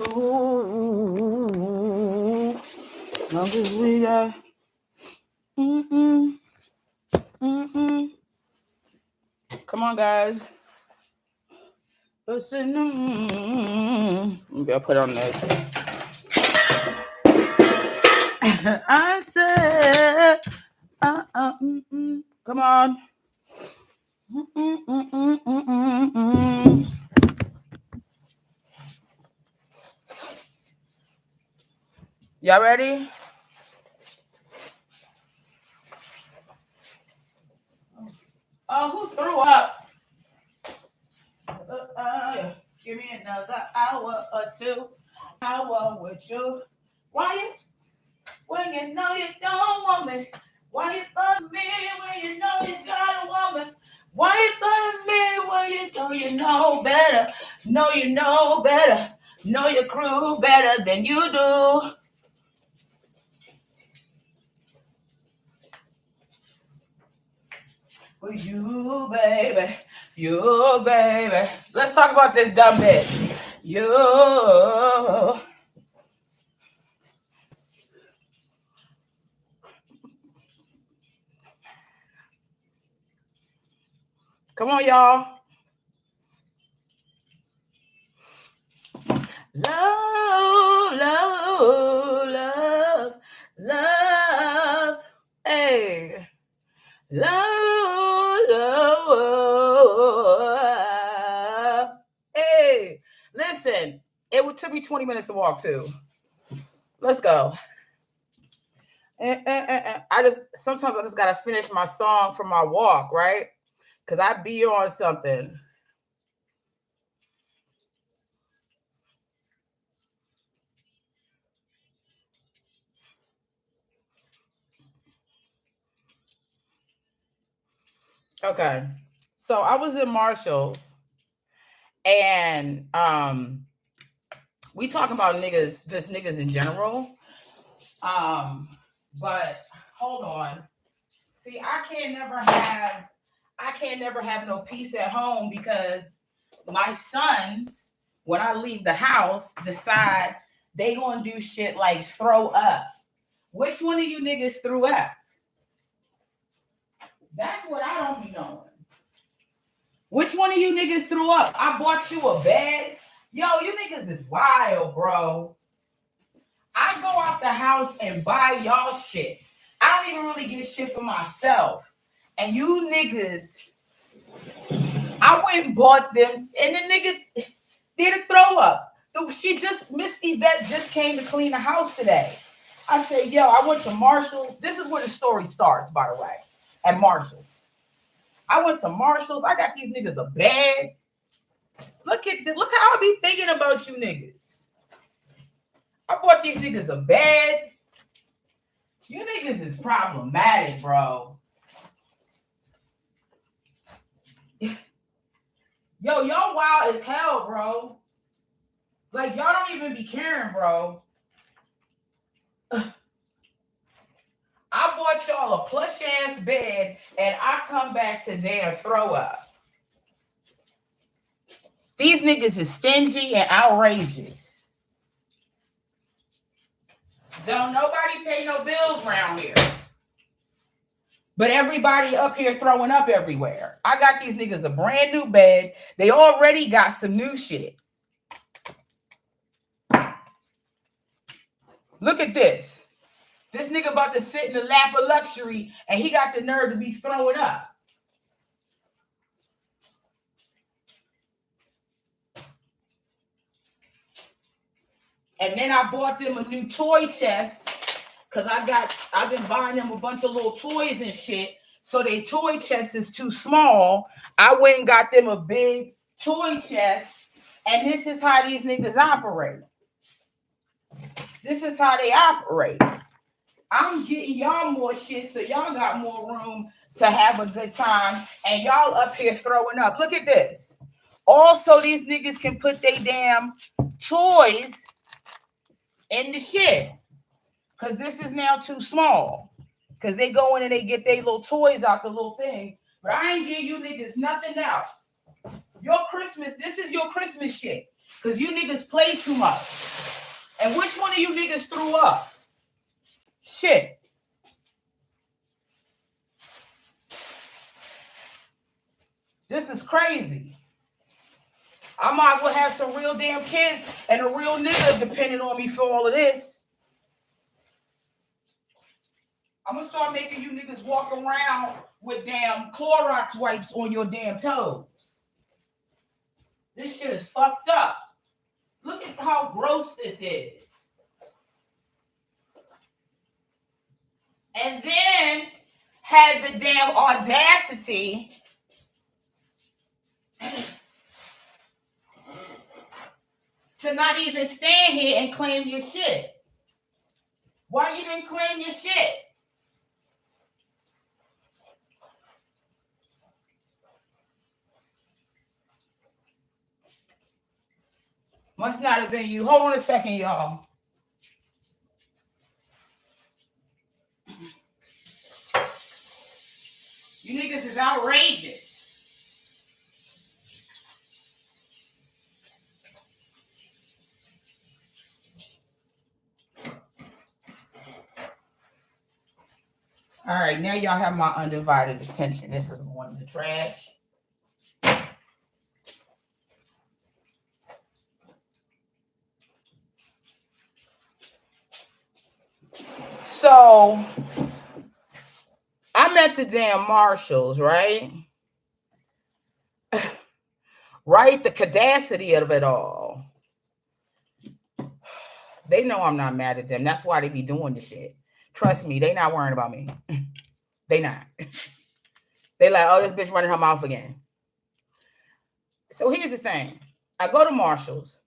Ooh, long as we got. Come on, guys. Listen. Maybe I'll put on this. I said, come on. Y'all ready? Oh, who threw up? Give me another hour or two. Hour with you. Why you? When you know you don't want me. Why you fuck me when you know you got a woman? Why you fuck me when you know better? Know you know better. Know your crew better than you do. For you, baby. You, baby. Let's talk about this dumb bitch. You. Come on, y'all. Love, love, love, love. Hey. Love, love. Hey. Listen, it took me 20 minutes to walk too. Let's go. Sometimes I just gotta finish my song from my walk, right? Because I be on something. Okay. So I was in Marshall's and we talking about niggas, just niggas in general. But hold on. See, I can't never have no peace at home because my sons, when I leave the house, decide they gonna do shit like throw up. Which one of you niggas threw up? That's what I don't be knowing. Which one of you niggas threw up? I bought you a bed. Yo, you niggas is wild, bro. I go out the house and buy y'all shit. I don't even really get shit for myself. And you niggas, I went and bought them, and the nigga did a throw up. Miss Yvette just came to clean the house today. I said, yo, I went to Marshall's. This is where the story starts, by the way, at Marshall's. I went to Marshall's. I got these niggas a bag. Look how I be thinking about you niggas. I bought these niggas a bed. You niggas is problematic, bro. Yo, y'all wild as hell, bro. Like, y'all don't even be caring, bro. I bought y'all a plush-ass bed, and I come back today and throw up. These niggas is stingy and outrageous. Don't nobody pay no bills around here. But everybody up here throwing up everywhere. I got these niggas a brand new bed. They already got some new shit. Look at this. This nigga about to sit in the lap of luxury, and he got the nerve to be throwing up. And then I bought them a new toy chest because I've been buying them a bunch of little toys and shit. So their toy chest is too small. I went and got them a big toy chest, and this is how these niggas operate. This is how they operate. I'm getting y'all more shit so y'all got more room to have a good time, and y'all up here throwing up. Look at this. Also, these niggas can put their damn toys in the shit because this is now too small. Because they go in and they get their little toys out the little thing. But I ain't giving you niggas nothing else. Your Christmas, this is your Christmas shit. Because you niggas play too much. And which one of you niggas threw up? Shit. This is crazy. I might as well have some real damn kids and a real nigga depending on me for all of this. I'm gonna start making you niggas walk around with damn Clorox wipes on your damn toes. This shit is fucked up. Look at how gross this is. And then had the damn audacity to not even stand here and claim your shit. Why you didn't claim your shit? Must not have been you. Hold on a second, y'all. You niggas is outrageous. All right, now y'all have my undivided attention. This is going in the trash. So I'm at the damn Marshalls, right? Right? The cadacity of it all. They know I'm not mad at them. That's why they be doing this shit. Trust me, they not worrying about me. They not. They like, oh, this bitch running her mouth again. So here's the thing. I go to Marshalls.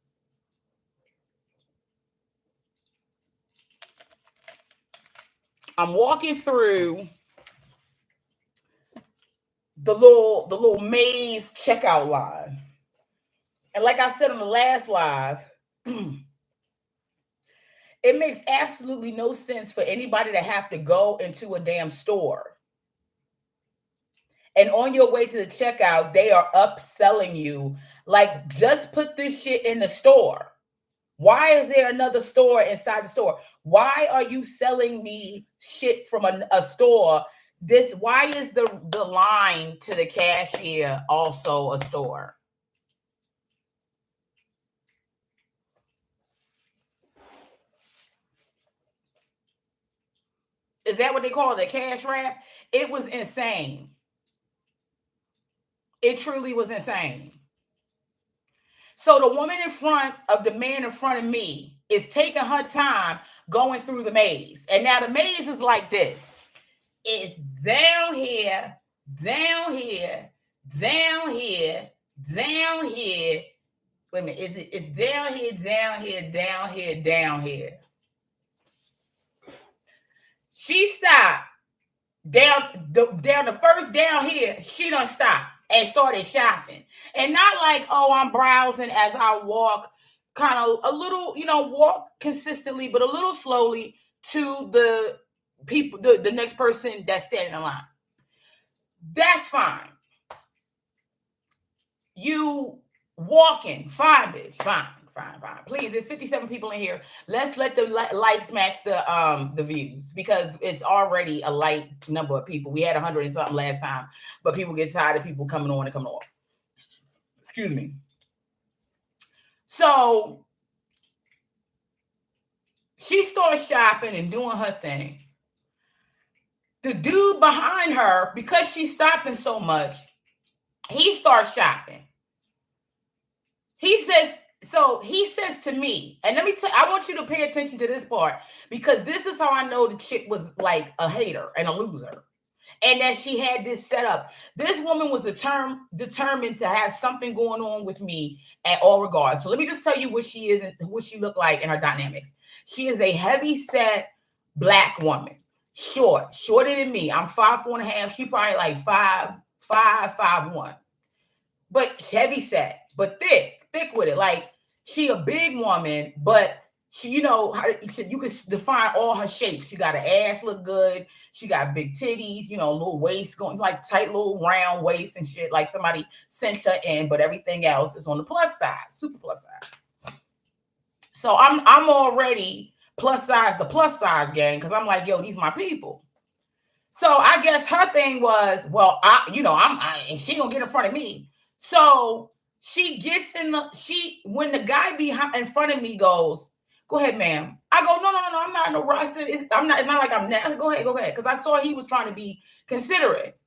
I'm walking through the little maze checkout line. And like I said on the last live, it makes absolutely no sense for anybody to have to go into a damn store. And on your way to the checkout, they are upselling you. Like, just put this shit in the store. Why is there another store inside the store? Why are you selling me shit from a store? Why is the line to the cashier also a store? Is that what they call it, a cash wrap? It was insane. It truly was insane. So the woman in front of the man in front of me is taking her time going through the maze. And now the maze is like this. It's down here, down here, down here, down here. Wait a minute. It's down here, down here, down here, down here. She stopped down the first down here. She done stopped and started shopping. And not like, oh, I'm browsing as I walk, kind of a little, walk consistently, but a little slowly to the people, the next person that's standing in line. That's fine. You walking, fine, bitch, fine. Please, there's 57 people in here. Let's let the likes match the views, because it's already a light number of people. We had 100 and something last time, but people get tired of people coming on and coming off. Excuse me. So she starts shopping and doing her thing. The dude behind her, because she's stopping so much, he starts shopping. He says to me, and let me tell you, I want you to pay attention to this part, because this is how I know the chick was like a hater and a loser, and that she had this set up. This woman was determined to have something going on with me at all regards. So let me just tell you what she is and what she looked like in her dynamics. She is a heavy set Black woman, shorter than me. I'm 5'4.5". She probably like 5'1", but heavy set, but thick with it. Like, she a big woman, but She, you know, you can define all her shapes. She got an ass look good. She got big titties, you know, little waist going like tight little round waist and shit. Like somebody cinched her in, but everything else is on the plus side, super plus size. So I'm already the plus size gang because I'm like, yo, these my people. So I guess her thing was, well, and she gonna get in front of me. So she gets when the guy behind in front of me goes, go ahead, ma'am. I go, no, I'm not in no rush. It's not like I'm not. I said, go ahead. Because I saw he was trying to be considerate.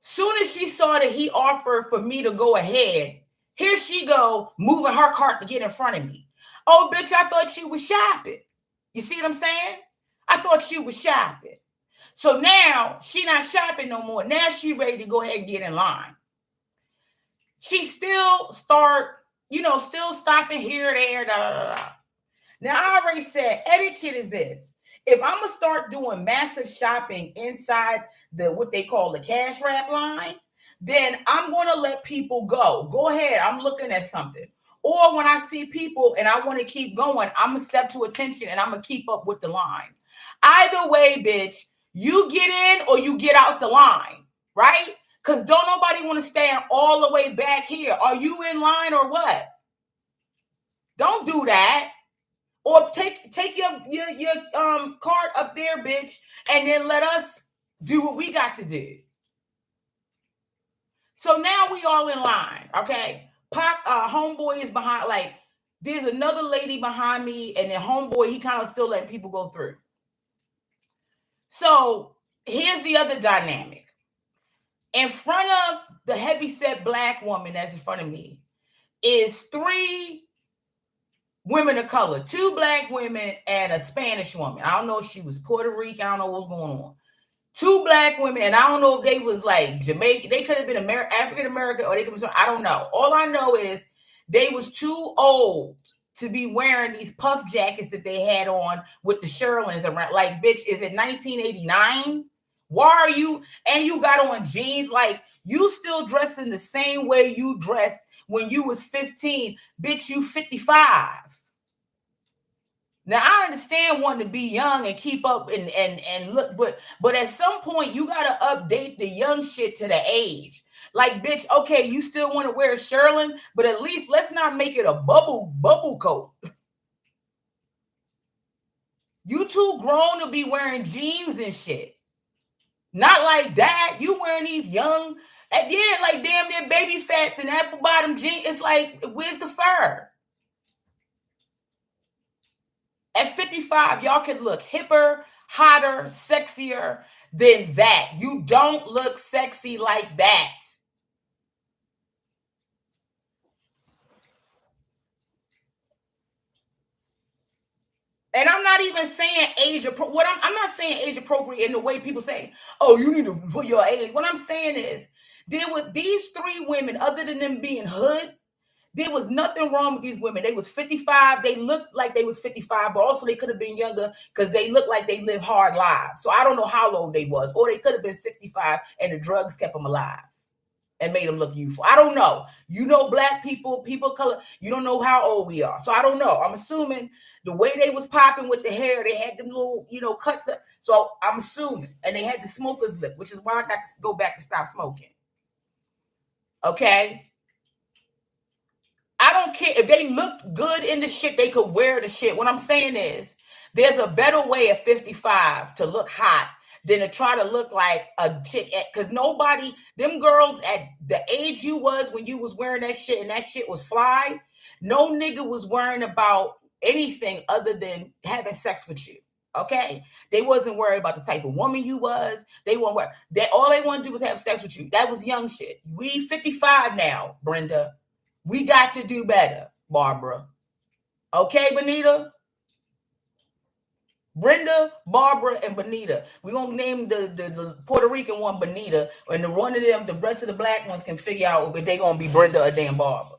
Soon as she saw that he offered for me to go ahead, here she go, moving her cart to get in front of me. Oh, bitch, I thought you was shopping. You see what I'm saying? I thought you was shopping. So now she not shopping no more. Now she ready to go ahead and get in line. She still still stopping here, there, da, da, da. Now I already said etiquette is this. If I'm gonna start doing massive shopping inside what they call the cash wrap line, then I'm gonna let people go. Go ahead, I'm looking at something. Or when I see people and I want to keep going, I'm gonna step to attention and I'm gonna keep up with the line. Either way, bitch, you get in or you get out the line, right? Because don't nobody want to stand all the way back here. Are you in line or what? Don't do that. Or take your card up there, bitch, and then let us do what we got to do. So now we all in line, okay? Homeboy is behind, like, there's another lady behind me, and then homeboy, he kind of still letting people go through. So here's the other dynamic. In front of the heavyset black woman that's in front of me is 3 women of color, 2 black women and a Spanish woman. I don't know if she was Puerto Rican. I don't know what's going on. 2 black women, and I don't know if they was like Jamaican. They could have been African American, or they could be. I don't know. All I know is they was too old to be wearing these puff jackets that they had on with the Sherlins around. Like, bitch, is it 1989? Why are you? And you got on jeans. Like, you still dressing the same way you dressed when you was 15. Bitch, you 55. Now, I understand wanting to be young and keep up and look, but at some point, you got to update the young shit to the age. Like, bitch, okay, you still want to wear a Sherlin, but at least let's not make it a bubble coat. You too grown to be wearing jeans and shit. Not like that. You wearing these young, like damn near baby fats and apple bottom jeans. It's like, where's the fur? At 55, y'all can look hipper, hotter, sexier than that. You don't look sexy like that. And I'm not even saying age appropriate. I'm not saying age appropriate in the way people say, oh, you need to put your age. What I'm saying is, there were these 3 women, other than them being hood, there was nothing wrong with these women. They was 55. They looked like they was 55, but also they could have been younger because they looked like they lived hard lives. So I don't know how old they was. Or they could have been 65 and the drugs kept them alive and made them look youthful. I don't know. You know, black people of color, you don't know how old we are. So I don't know. I'm assuming the way they was popping with the hair, they had them little, cuts up. So I'm assuming. And they had the smoker's lip, which is why I got to go back to stop smoking. Okay? I don't care if they looked good in the shit, they could wear the shit. What I'm saying is, there's a better way at 55 to look hot than to try to look like a chick. Because nobody, them girls at the age you was when you was wearing that shit and that shit was fly, no nigga was worrying about anything other than having sex with you. Okay, they wasn't worried about the type of woman you was. They weren't worried. All they want to do was have sex with you. That was young shit. We 55 now, Brenda. We got to do better, Barbara. Okay, Bonita? Brenda, Barbara, and Bonita. We're going to name the Puerto Rican one Bonita, and one of them, the rest of the black ones can figure out if they're going to be Brenda or damn Barbara.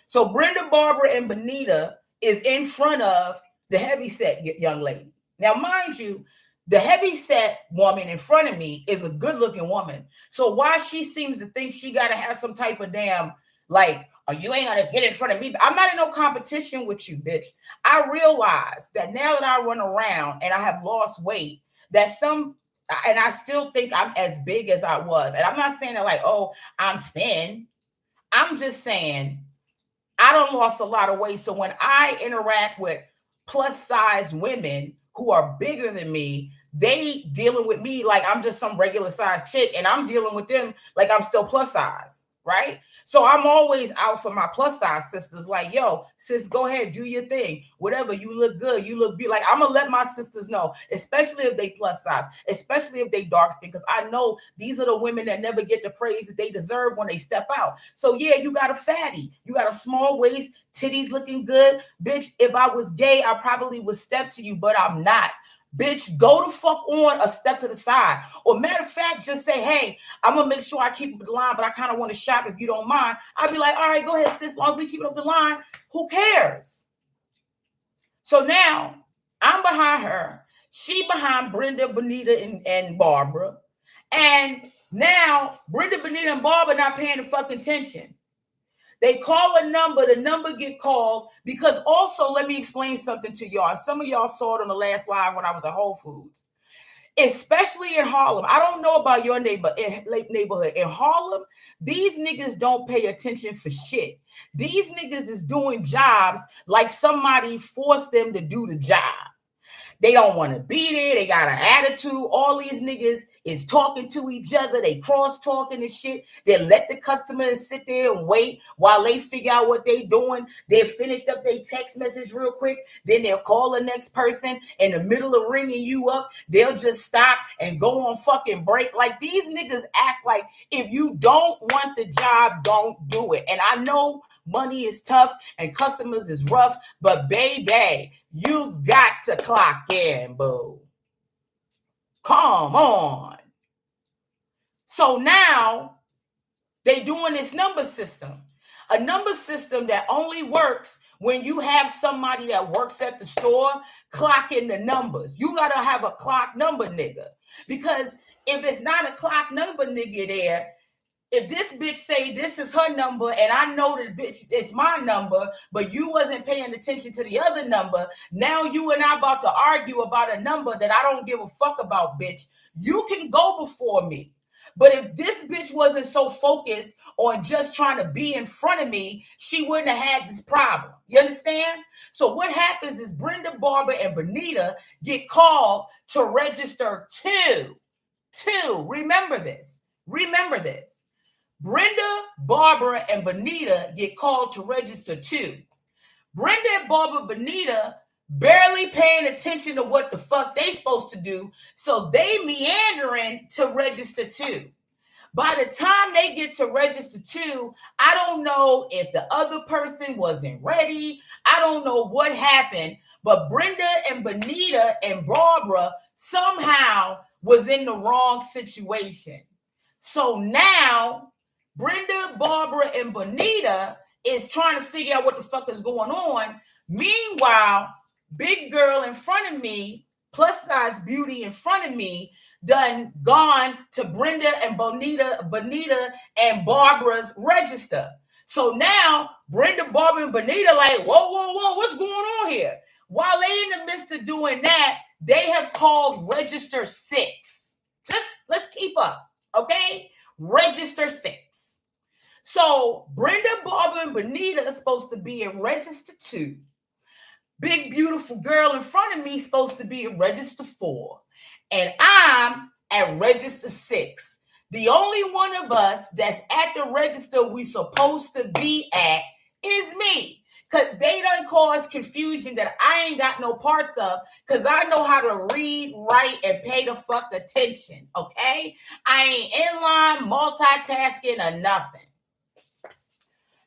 So Brenda, Barbara, and Bonita is in front of the heavyset young lady. Now, mind you, the heavyset woman in front of me is a good-looking woman. So why she seems to think she got to have some type of damn, like, Oh, you ain't gonna get in front of me. I'm not in no competition with you, bitch. I realize that now that I run around and I have lost weight, that and I still think I'm as big as I was. And I'm not saying that like, oh, I'm thin. I'm just saying I don't lost a lot of weight. So when I interact with plus size women who are bigger than me, they dealing with me like I'm just some regular size chick, and I'm dealing with them like I'm still plus size, right? So I'm always out for my plus size sisters, like, yo, sis, go ahead, do your thing. Whatever, you look good, you look like, I'm gonna let my sisters know, especially if they plus size, especially if they dark skin, because I know these are the women that never get the praise that they deserve when they step out. So yeah, you got a fatty, you got a small waist, titties looking good. Bitch, if I was gay, I probably would step to you, but I'm not. Bitch, go the fuck on a step to the side. Or matter of fact, just say, hey, I'm going to make sure I keep up the line, but I kind of want to shop if you don't mind. I'd be like, all right, go ahead, sis. As long as we keep it up the line, who cares? So now I'm behind her. She behind Brenda, Bonita, and Barbara. And now Brenda, Bonita, and Barbara not paying the fucking attention. They call a number, the number get called, because also, let me explain something to y'all. Some of y'all saw it on the last live when I was at Whole Foods, especially in Harlem. I don't know about your neighborhood. In Harlem, these niggas don't pay attention for shit. These niggas is doing jobs like somebody forced them to do the job. They don't want to be there. They got an attitude. All these niggas is talking to each other. They cross talking and shit. They let the customers sit there and wait while they figure out what they doing. They finished up their text message real quick. Then they'll call the next person in the middle of ringing you up. They'll just stop and go on fucking break. Like, these niggas act like if you don't want the job, don't do it. And I know money is tough and customers is rough, but baby, you got to clock in, boo. Come on. So now they doing this number system. A number system that only works when you have somebody that works at the store clocking the numbers. You got to have a clock number nigga. Because if it's not a clock number nigga there, if this bitch say this is her number and I know that bitch it's my number, but you wasn't paying attention to the other number, now you and I about to argue about a number that I don't give a fuck about, bitch. You can go before me. But if this bitch wasn't so focused on just trying to be in front of me, she wouldn't have had this problem. You understand? So what happens is Brenda, Barbara, and Bonita get called to register two. Remember this. Remember this. Brenda, Barbara, and Bonita get called to register too. Brenda and Barbara, Bonita barely paying attention to what the fuck they supposed to do, so they meandering to register too. By the time they get to register too, I don't know if the other person wasn't ready. I don't know what happened, but Brenda and Bonita and Barbara somehow was in the wrong situation. So now Brenda, Barbara, and Bonita is trying to figure out what the fuck is going on. Meanwhile, big girl in front of me, plus size beauty in front of me, done gone to Brenda and Bonita and Barbara's register. So now Brenda, Barbara, and Bonita like, whoa, what's going on here? While they in the midst of doing that, they have called register 6. Just let's keep up, okay? Register 6. So Brenda, Barbara, and Bonita are supposed to be in register 2. Big, beautiful girl in front of me is supposed to be in register 4. And I'm at register 6. The only one of us that's at the register we supposed to be at is me. Because they done cause confusion that I ain't got no parts of, because I know how to read, write, and pay the fuck attention, okay? I ain't in line, multitasking, or nothing.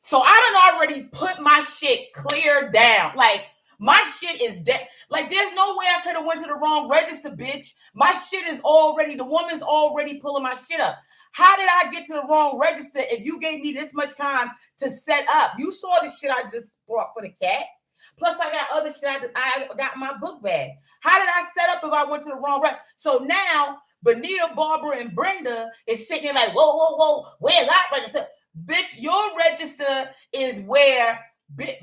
So I done already put my shit clear down. Like, my shit is dead. Like, there's no way I could have went to the wrong register, bitch. My shit is already, the woman's already pulling my shit up. How did I get to the wrong register if you gave me this much time to set up? You saw the shit I just brought for the cats. Plus, I got other shit I got in my book bag. How did I set up if I went to the wrong register? So now, Bonita, Barbara, and Brenda is sitting there like, whoa, where's that register? Bitch, your register is where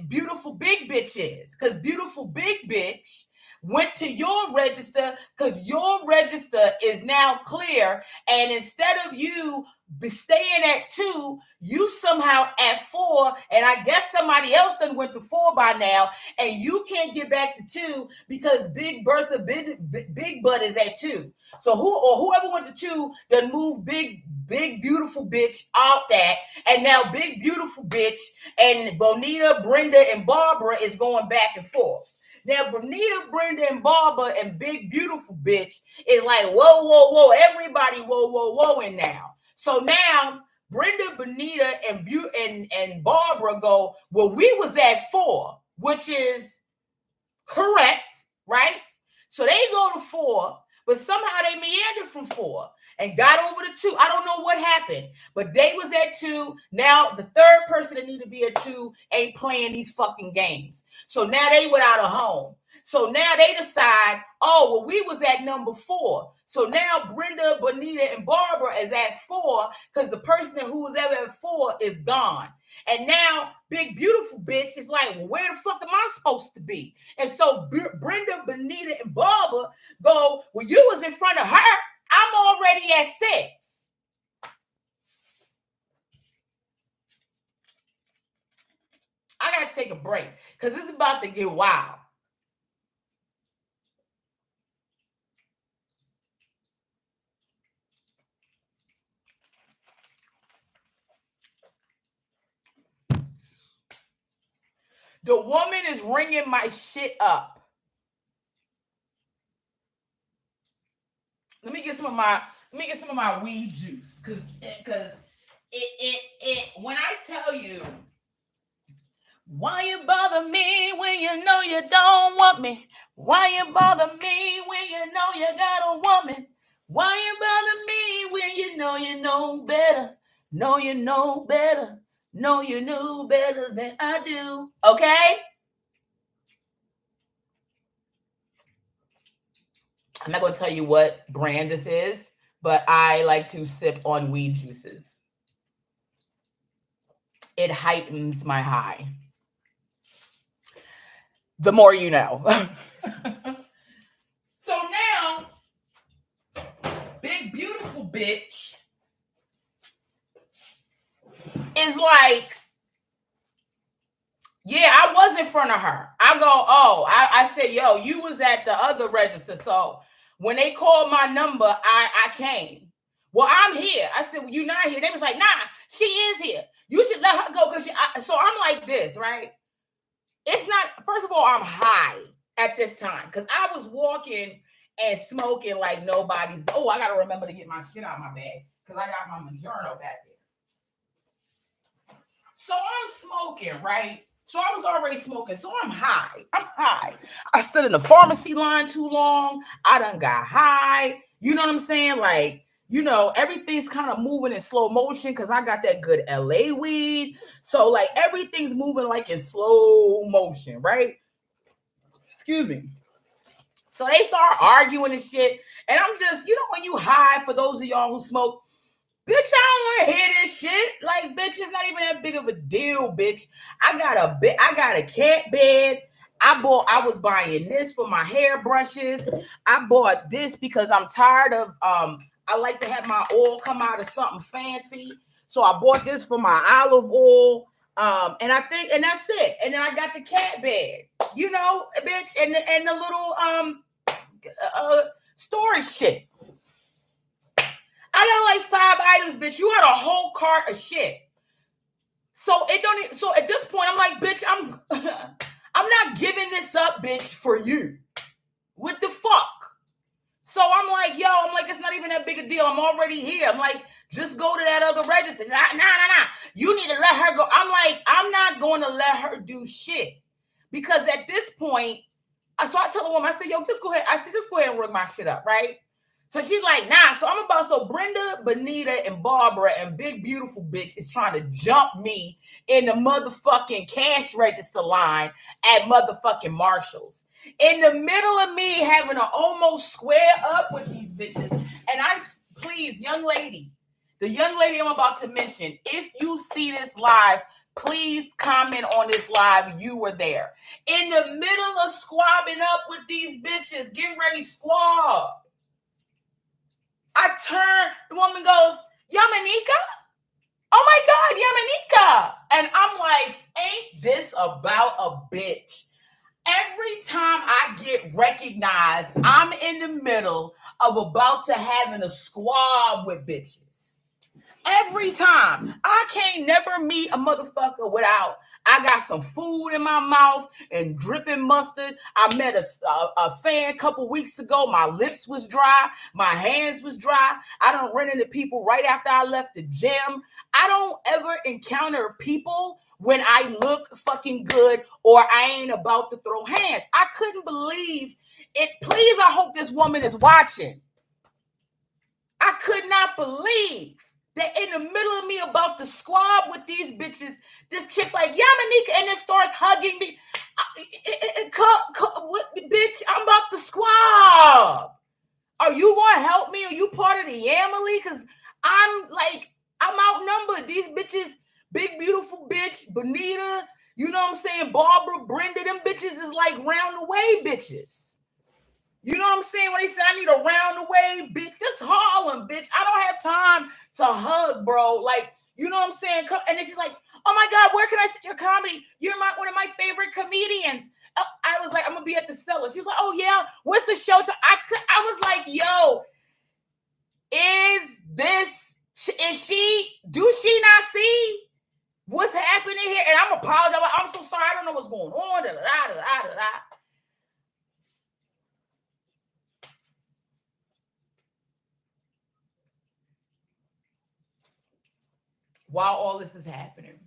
beautiful big bitch is. Because beautiful big bitch went to your register because your register is now clear. And instead of you staying at 2, you somehow at 4. And I guess somebody else done went to 4 by now. And you can't get back to 2 because Big Bertha, Big Butt is at 2. So whoever went to 2 done move big beautiful bitch out that. And now big beautiful bitch and Bonita, Brenda, and Barbara is going back and forth. Now, Bonita, Brenda, and Barbara and big beautiful bitch is like, whoa, everybody, whoa in now. So now Brenda, Bonita, and Barbara go, well, we was at 4, which is correct, right? So they go to 4, but somehow they meandered from 4 and got over to 2. I don't know what happened, but they was at 2. Now the third person that need to be at 2 ain't playing these fucking games. So now they without a home. So now they decide, oh, well, we was at number 4. So now Brenda, Bonita, and Barbara is at 4 because the person who was ever at 4 is gone. And now big beautiful bitch is like, well, where the fuck am I supposed to be? And so Brenda, Bonita, and Barbara go, well, you was in front of her. I'm already at 6. I gotta take a break because it's about to get wild. The woman is ringing my shit up. Let me get some of my weed juice, cause it when I tell you, why you bother me when you know you don't want me? Why you bother me when you know you got a woman? Why you bother me when you know better? Know you know better. Know you knew better than I do. Okay? I'm not going to tell you what brand this is, but I like to sip on weed juices. It heightens my high. The more you know. So now, big beautiful bitch is like, yeah, I was in front of her. I go, oh, I said, yo, you was at the other register. So when they called my number, I came. Well, I'm here. I said, well, you're not here. They was like, nah, she is here. You should let her go. So I'm like this, right? It's not, first of all, I'm high at this time because I was walking and smoking like nobody's. Oh, I got to remember to get my shit out of my bag because I got my journal back there. So I'm smoking, right? So I was already smoking. So I'm high. I stood in the pharmacy line too long. I done got high. You know what I'm saying? Like, you know, everything's kind of moving in slow motion because I got that good LA weed. So, like, everything's moving like in slow motion, right? Excuse me. So they start arguing and shit. And I'm just, you know, when you high, for those of y'all who smoke, bitch, I don't want to hear this shit. Like, bitch, it's not even that big of a deal, bitch. I got a cat bed. I was buying this for my hairbrushes. I bought this because I'm tired of I like to have my oil come out of something fancy. So I bought this for my olive oil. And that's it. And then I got the cat bed, you know, bitch, and the little storage shit. I got like 5 items, bitch. You had a whole cart of shit. So at this point, I'm like, bitch, I'm not giving this up, bitch, for you. What the fuck? So I'm like, it's not even that big a deal. I'm already here. I'm like, just go to that other register. Nah. You need to let her go. I'm like, I'm not going to let her do shit. Because at this point, so I tell the woman, I said, yo, just go ahead. I said, just go ahead and rig my shit up, right? So she's like, nah. So Brenda, Bonita, and Barbara and big beautiful bitch is trying to jump me in the motherfucking cash register line at motherfucking Marshall's. In the middle of me having to almost square up with these bitches. And please, young lady, The young lady I'm about to mention, if you see this live, please comment on this live. You were there. In the middle of squabbing up with these bitches, getting ready to squab. I turn, the woman goes, Yamaneika? Oh my God, Yamaneika. And I'm like, ain't this about a bitch? Every time I get recognized, I'm in the middle of about to having a squab with bitches. Every time. I can't never meet a motherfucker without I got some food in my mouth and dripping mustard. I met a fan a couple weeks ago. My lips was dry. My hands was dry. I don't run into people right after I left the gym. I don't ever encounter people when I look fucking good or I ain't about to throw hands. I couldn't believe it. Please, I hope this woman is watching. I could not believe that in the middle of me about to squab with these bitches, this chick like Yamaneika and then starts hugging me. Bitch, I'm about to squab. Are you going to help me? Are you part of the Yamily? Because I'm outnumbered. These bitches, big, beautiful bitch, Bonita, you know what I'm saying? Barbara, Brenda, them bitches is like round the way bitches. You know what I'm saying? When they say I need a round the way, bitch, this Harlem, bitch. I don't have time to hug, bro. Like, you know what I'm saying? And then she's like, oh my God, where can I see your comedy? You're one of my favorite comedians. I was like, I'm gonna be at the Cellar. She was like, oh yeah, what's the show? I was like, yo, do she not see what's happening here? And I'm apologizing. I'm so sorry. I don't know what's going on. While all this is happening,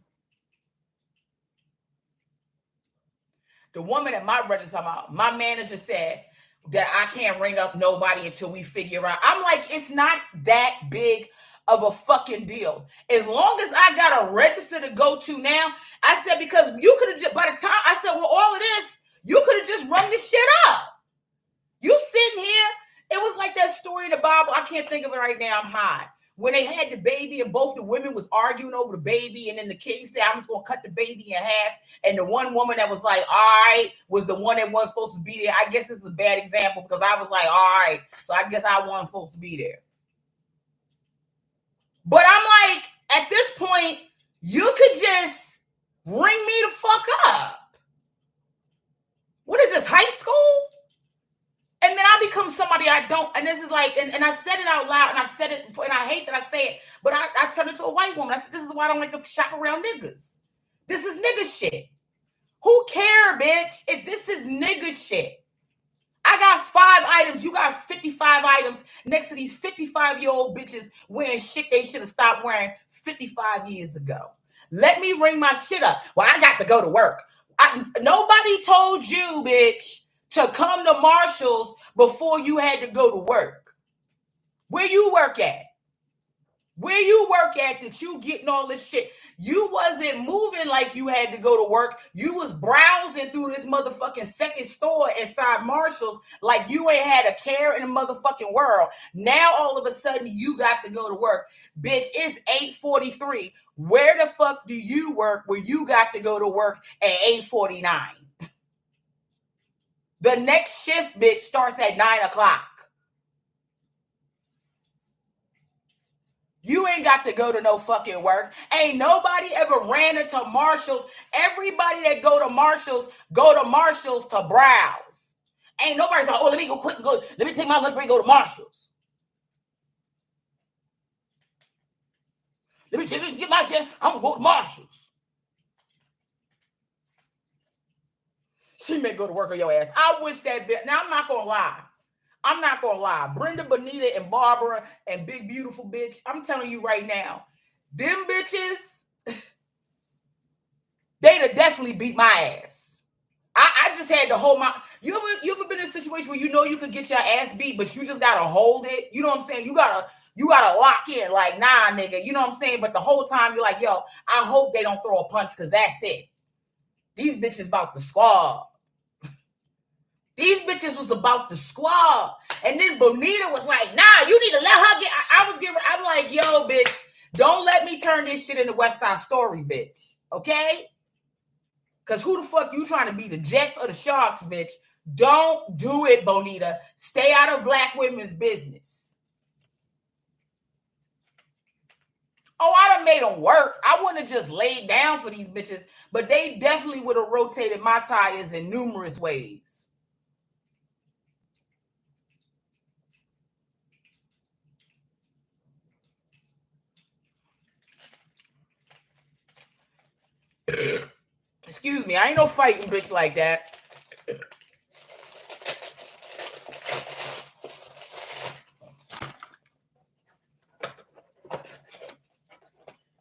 the woman at my register, my manager said that I can't ring up nobody until we figure out. I'm like, it's not that big of a fucking deal. As long as I got a register to go to now, I said, because you could have just, by the time, I said, well, all of this, you could have just run this shit up. You sitting here, it was like that story in the Bible. I can't think of it right now. I'm high. When they had the baby and both the women was arguing over the baby, and then the king said, I'm just going to cut the baby in half. And the one woman that was like, all right, was the one that wasn't supposed to be there. I guess this is a bad example because I was like, all right, so I guess I wasn't supposed to be there. But I'm like, at this point, you could just ring me the fuck up. What is this, high school? And then I become somebody I don't, and this is like, and I said it out loud, and I've said it before, and I hate that I say it, but I turned into a white woman. I said, this is why I don't like to shop around niggas. This is nigga shit. Who care, bitch? This is nigga shit. I got 5 items. You got 55 items next to these 55-year-old bitches wearing shit they should have stopped wearing 55 years ago. Let me ring my shit up. Well, I got to go to work. Nobody told you, bitch, to come to Marshall's before you had to go to work. Where you work at? Where you work at that you getting all this shit? You wasn't moving like you had to go to work. You was browsing through this motherfucking second store inside Marshall's like you ain't had a care in the motherfucking world. Now all of a sudden you got to go to work. Bitch, it's 8:43. Where the fuck do you work where you got to go to work at 8:49? The next shift, bitch, starts at 9 o'clock. You ain't got to go to no fucking work. Ain't nobody ever ran into Marshall's. Everybody that go to Marshall's to browse. Ain't nobody saying, oh, let me go quick and go. Let me take my lunch break and go to Marshall's. Let me get my shit. I'm going to go to Marshall's. She may go to work on your ass. I wish that bitch. Now, I'm not going to lie. Brenda, Bonita, and Barbara, and big, beautiful bitch, I'm telling you right now, them bitches, they'd have definitely beat my ass. I just had to hold my... You ever been in a situation where you know you could get your ass beat, but you just got to hold it? You know what I'm saying? You got to lock in. Like, nah, nigga. You know what I'm saying? But the whole time, you're like, yo, I hope they don't throw a punch because that's it. These bitches about to squab. These bitches was about to squab. And then Bonita was like, nah, you need to let her get. I'm like, yo, bitch, don't let me turn this shit into West Side Story, bitch. Okay? Because who the fuck you trying to be, the Jets or the Sharks, bitch? Don't do it, Bonita. Stay out of black women's business. Oh, I done made them work. I wouldn't have just laid down for these bitches, but they definitely would have rotated my tires in numerous ways. Excuse me, I ain't no fighting bitch like that.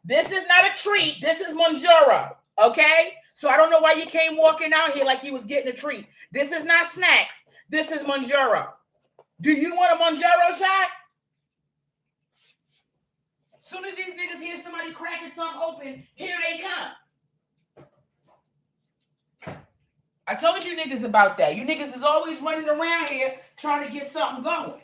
This is not a treat. This is Monjaro, okay? So I don't know why you came walking out here like you was getting a treat. This is not snacks. This is Monjaro. Do you want a Monjaro shot? As soon as these niggas hear somebody cracking something open, here they come. I told you niggas about that. You niggas is always running around here trying to get something going.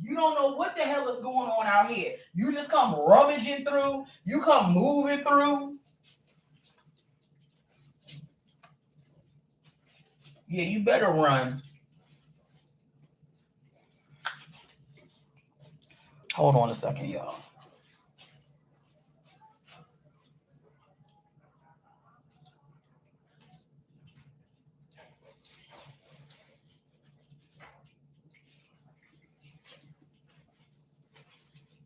You don't know what the hell is going on out here. You just come rummaging through. You come moving through. Yeah, you better run. Hold on a second, y'all.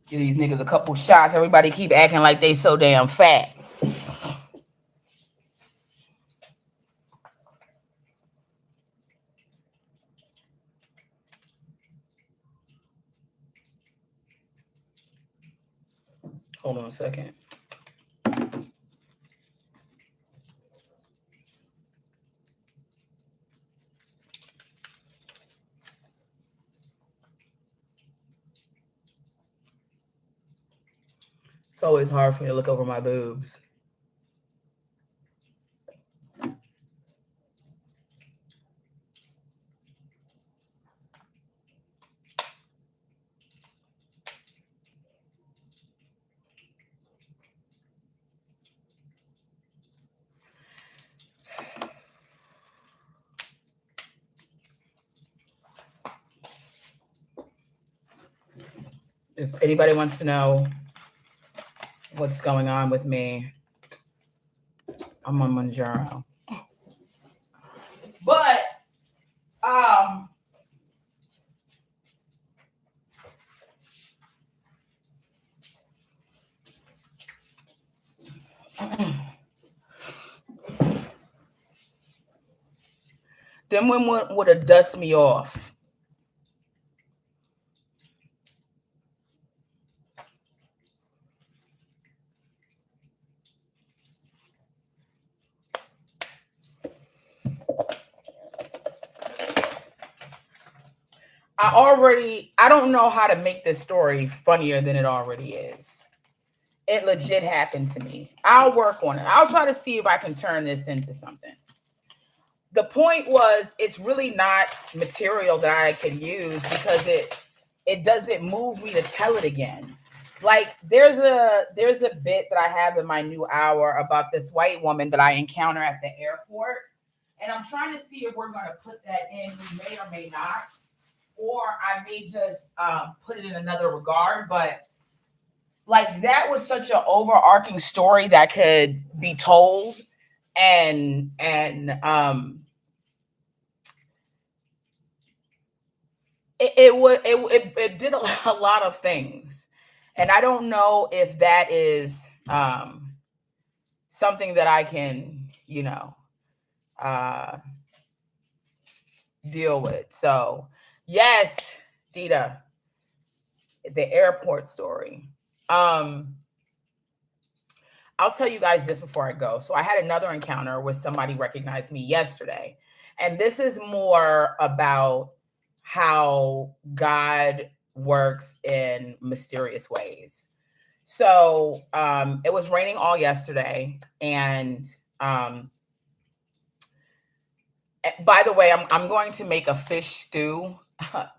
Give these niggas a couple shots. Everybody keep acting like they so damn fat. Hold on a second. It's always hard for me to look over my boobs. If anybody wants to know what's going on with me, I'm on Monjaro. But them women would have dust me off. I don't know how to make this story funnier than it already is. It legit happened to me. I'll work on it. I'll try to see if I can turn this into something. The point was, it's really not material that I could use because it doesn't move me to tell it again. Like there's a bit that I have in my new hour about this white woman that I encounter at the airport. And I'm trying to see if we're going to put that in. We may or may not. Or I may just put it in another regard. But like that was such an overarching story that could be told. And it did a lot of things. And I don't know if that is something that I can, deal with. So, yes, Dita, the airport story. I'll tell you guys this before I go. So I had another encounter where somebody recognized me yesterday. And this is more about how God works in mysterious ways. So it was raining all yesterday, and By the way, I'm going to make a fish stew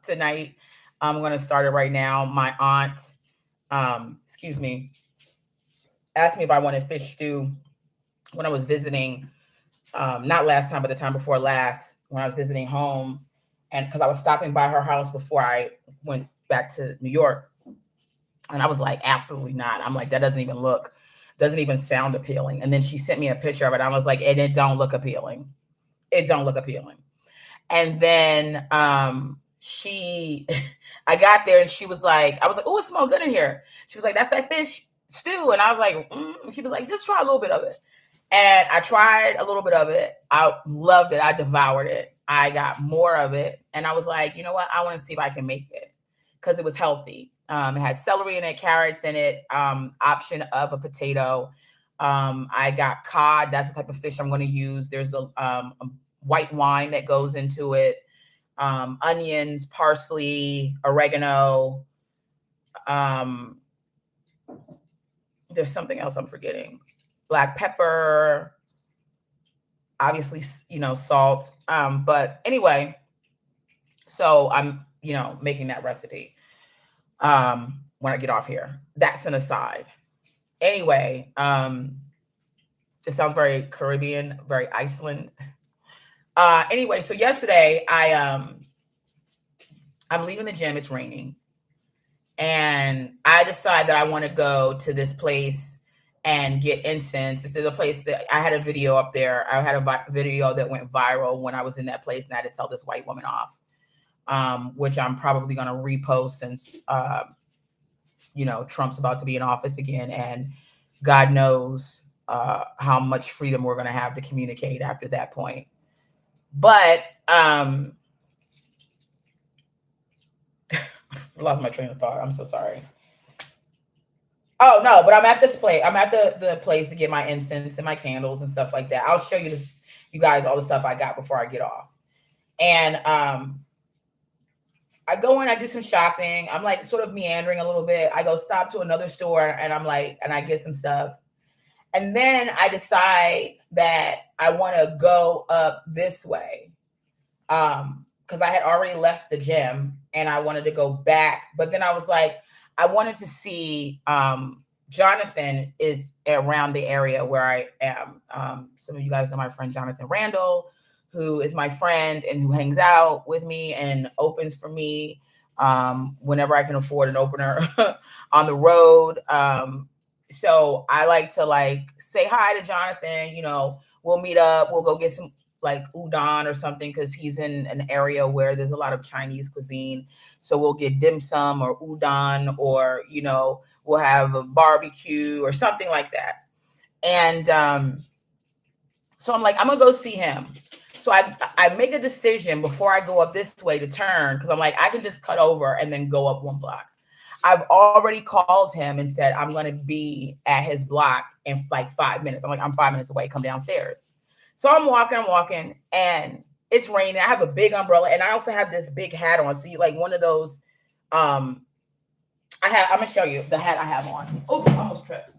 tonight. I'm going to start it right now. My aunt, excuse me, asked me if I wanted fish stew when I was visiting. Not last time, but the time before last, when I was visiting home, and because I was stopping by her house before I went back to New York, and I was like, absolutely not. I'm like, that doesn't even sound appealing. And then she sent me a picture of it. I was like, and it don't look appealing. It don't look appealing. And then she, I got there and she was like, I was like, oh, it smells good in here. She was like, that's that fish stew. And I was like, She was like, just try a little bit of it. And I tried a little bit of it. I loved it. I devoured it. I got more of it. And I was like, you know what? I want to see if I can make it because it was healthy. It had celery in it, carrots in it, option of a potato. I got cod. That's the type of fish I'm going to use. There's a white wine that goes into it, onions, parsley, oregano. There's something else I'm forgetting. Black pepper, obviously, salt. But anyway, so I'm, making that recipe when I get off here. That's an aside. Anyway, it sounds very Caribbean, very Iceland. Anyway, so yesterday I'm leaving the gym. It's raining. And I decide that I want to go to this place and get incense. This is a place that I had a video up there. I had a video that went viral when I was in that place, and I had to tell this white woman off, which I'm probably going to repost since, Trump's about to be in office again. And God knows how much freedom we're going to have to communicate after that point. But I lost my train of thought. I'm so sorry. Oh no, but I'm at this place. I'm at the place to get my incense and my candles and stuff like that. I'll show you you guys, all the stuff I got before I get off. And I go in, I do some shopping. I'm like sort of meandering a little bit. I go stop to another store and I'm like, and I get some stuff. And then I decide that I want to go up this way. Because I had already left the gym and I wanted to go back. But then I was like, I wanted to see Jonathan is around the area where I am. Some of you guys know my friend Jonathan Randall, who is my friend and who hangs out with me and opens for me whenever I can afford an opener on the road. So I like to say hi to Jonathan. We'll meet up. We'll go get some udon or something because he's in an area where there's a lot of Chinese cuisine. So we'll get dim sum or udon, or we'll have a barbecue or something like that. And so I'm like, I'm gonna go see him. So I make a decision before I go up this way to turn, because I'm like, I can just cut over and then go up one block. I've already called him and said I'm going to be at his block in 5 minutes. I'm like, I'm 5 minutes away. Come downstairs. So I'm walking, and it's raining. I have a big umbrella, and I also have this big hat on. So you one of those. I'm gonna show you the hat I have on. Oh, I almost tripped.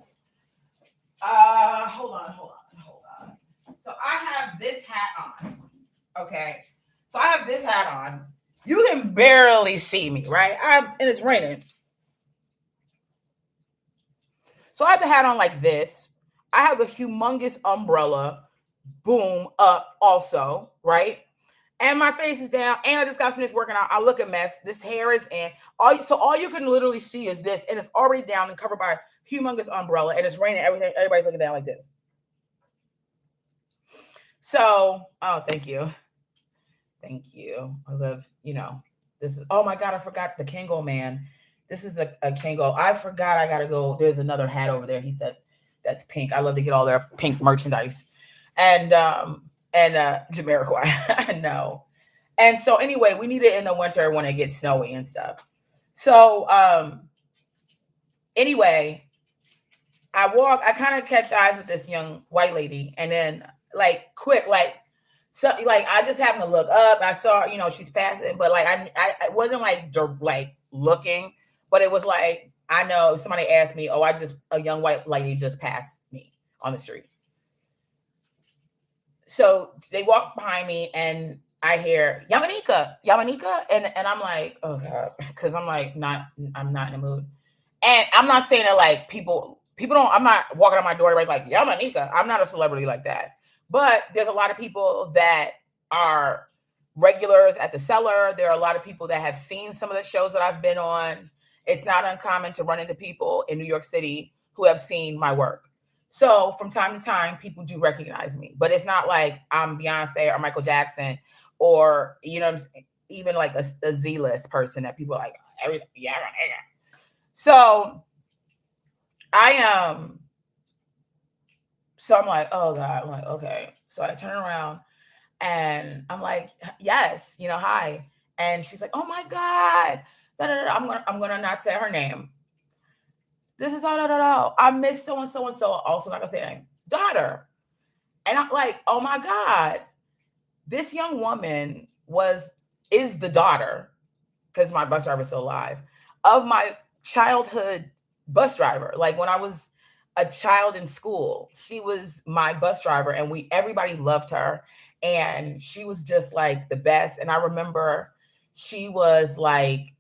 Hold on. So I have this hat on. Okay. So I have this hat on. You can barely see me, right? And it's raining. So I have the hat on like this. I have a humongous umbrella. Boom, up also, right? And my face is down, and I just got finished working out. I look a mess. This hair is in. All you can literally see is this, and it's already down and covered by a humongous umbrella, and it's raining. Everybody's looking down like this. So, thank you. I love, this is. Oh my God, I forgot the Kango man. This is a Kango. I forgot. I gotta go. There's another hat over there. He said that's pink. I love to get all their pink merchandise. And Jamiroquai. I know. And so anyway, we need it in the winter when it gets snowy and stuff. So anyway, I kind of catch eyes with this young white lady, and then quick, I just happened to look up. I saw, she's passing, but I wasn't looking, but it was I know somebody asked me, a young white lady just passed me on the street. So they walk behind me and I hear Yamaneika, Yamaneika, and I'm like, oh god, because I'm not in the mood. And I'm not saying that like people don't. I'm not walking on my door right like Yamaneika. I'm not a celebrity like that. But there's a lot of people that are regulars at the cellar. There are a lot of people that have seen some of the shows that I've been on. It's not uncommon to run into people in New York City who have seen my work. So from time to time, people do recognize me, but it's not like I'm Beyonce or Michael Jackson or even like a Z-list person that people are like everything. Yeah. So I so I'm like, oh God, I'm like, okay. So I turn around and I'm like, yes, hi. And she's like, oh my God. Da, da, da. I'm gonna not say her name. This is all I miss so and so and so. Also not gonna say her name. Daughter. And I'm like, oh my God. This young woman is the daughter, because my bus driver is still alive, of my childhood bus driver. Like when I was a child in school, she was my bus driver and everybody loved her. And she was just like the best. And I remember she was like,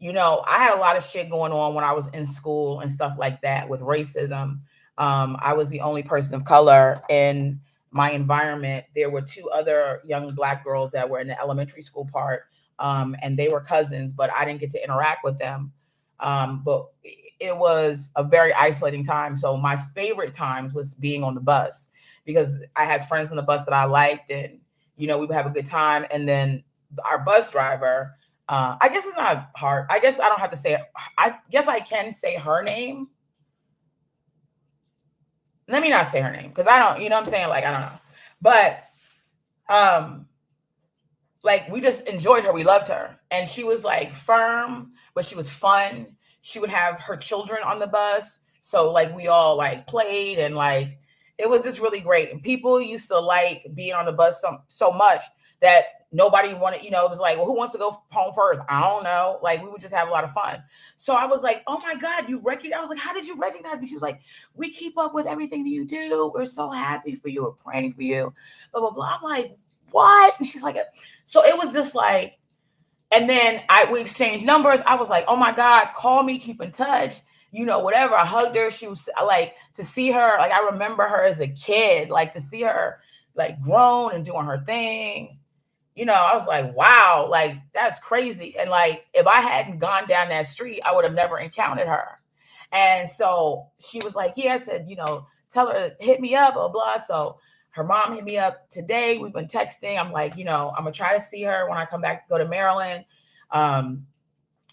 I had a lot of shit going on when I was in school and stuff like that with racism. I was the only person of color in my environment. There were two other young Black girls that were in the elementary school part, and they were cousins, but I didn't get to interact with them. But it was a very isolating time. So my favorite times was being on the bus because I had friends on the bus that I liked, and we would have a good time. And then our bus driver, I guess it's not hard. I guess I don't have to say it. I guess I can say her name. Let me not say her name because I don't, what I'm saying? Like, I don't know. But um, like we just enjoyed her. We loved her. And she was like firm, but she was fun. She would have her children on the bus. So like we all like played and like it was just really great. And people used to like being on the bus so much that nobody wanted, it was like, well, who wants to go home first? I don't know. Like we would just have a lot of fun. So I was like, oh my God, you recognize? I was like, how did you recognize me? She was like, we keep up with everything that you do. We're so happy for you. We're praying for you. Blah, blah, blah. I'm like, what? And she's like, so it was just like, and then we exchanged numbers. I was like, oh my God, call me, keep in touch, whatever. I hugged her. She was like, to see her, like, I remember her as a kid, like to see her like grown and doing her thing. I was like, wow, like that's crazy. And like, if I hadn't gone down that street, I would have never encountered her. And so she was like, yeah, I said, tell her to hit me up, blah, blah. So her mom hit me up today. We've been texting. I'm like, I'm going to try to see her when I come back, go to Maryland.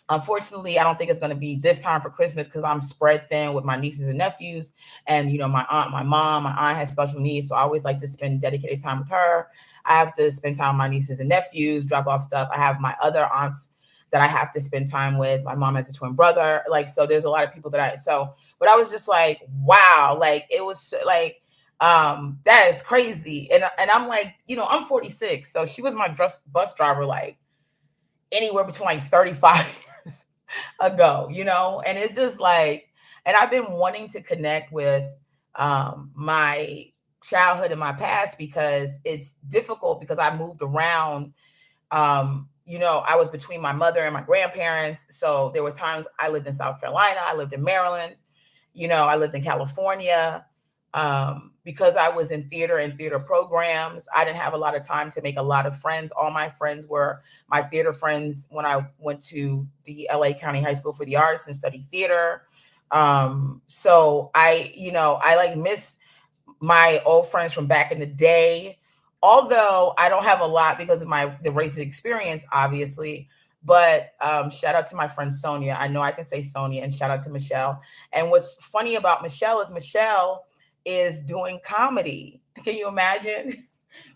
Unfortunately, I don't think it's going to be this time for Christmas because I'm spread thin with my nieces and nephews. And, my aunt, my mom, my aunt has special needs. So I always like to spend dedicated time with her. I have to spend time with my nieces and nephews, drop off stuff. I have my other aunts that I have to spend time with. My mom has a twin brother. Like, so there's a lot of people but I was just like, wow, like it was like, that is crazy. And I'm like, I'm 46. So she was my bus driver, like anywhere between like 35 years ago, and it's just like, and I've been wanting to connect with my childhood and my past because it's difficult because I moved around. I was between my mother and my grandparents. So there were times I lived in South Carolina, I lived in Maryland, I lived in California. Because I was in theater and theater programs, I didn't have a lot of time to make a lot of friends. All my friends were my theater friends when I went to the LA County High School for the Arts and studied theater. So I like miss my old friends from back in the day, although I don't have a lot because of the racist experience, obviously. But shout out to my friend Sonia. I know I can say Sonia, and shout out to Michelle. And what's funny about Michelle is doing comedy. Can you imagine?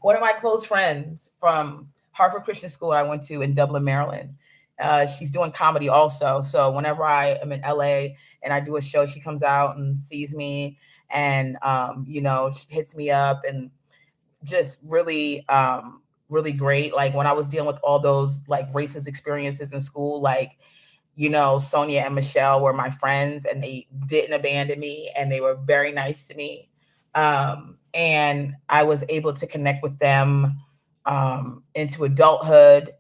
One of my close friends from Harvard Christian School I went to in Dublin, Maryland. She's doing comedy also. So whenever I am in LA and I do a show, she comes out and sees me and, hits me up and just really, really great. Like when I was dealing with all those like racist experiences in school, like, Sonia and Michelle were my friends and they didn't abandon me and they were very nice to me. and I was able to connect with them into adulthood.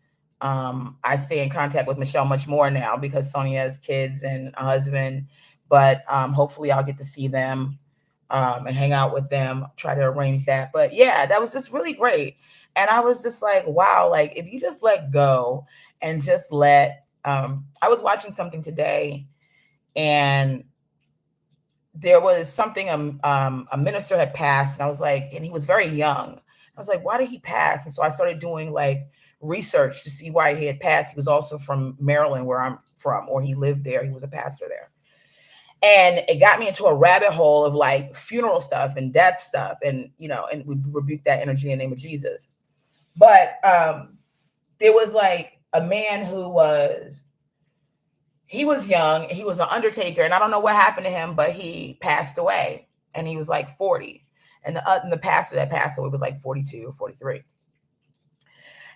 I stay in contact with Michelle much more now because Sonia has kids and a husband, but hopefully I'll get to see them and hang out with them, try to arrange that. But yeah, that was just really great. And I was just like, wow, like if you just let go and just I was watching something today, and there was something a minister had passed, and I was like, and he was very young. I was like, why did he pass? And so I started doing like research to see why he had passed. He was also from Maryland, where I'm from, or he lived there. He was a pastor there. And it got me into a rabbit hole of like funeral stuff and death stuff, and and we rebuke that energy in the name of Jesus. But there was like a man who was young. He was an undertaker, and I don't know what happened to him, but he passed away, and he was like 40. And the pastor that passed away was like 42 or 43.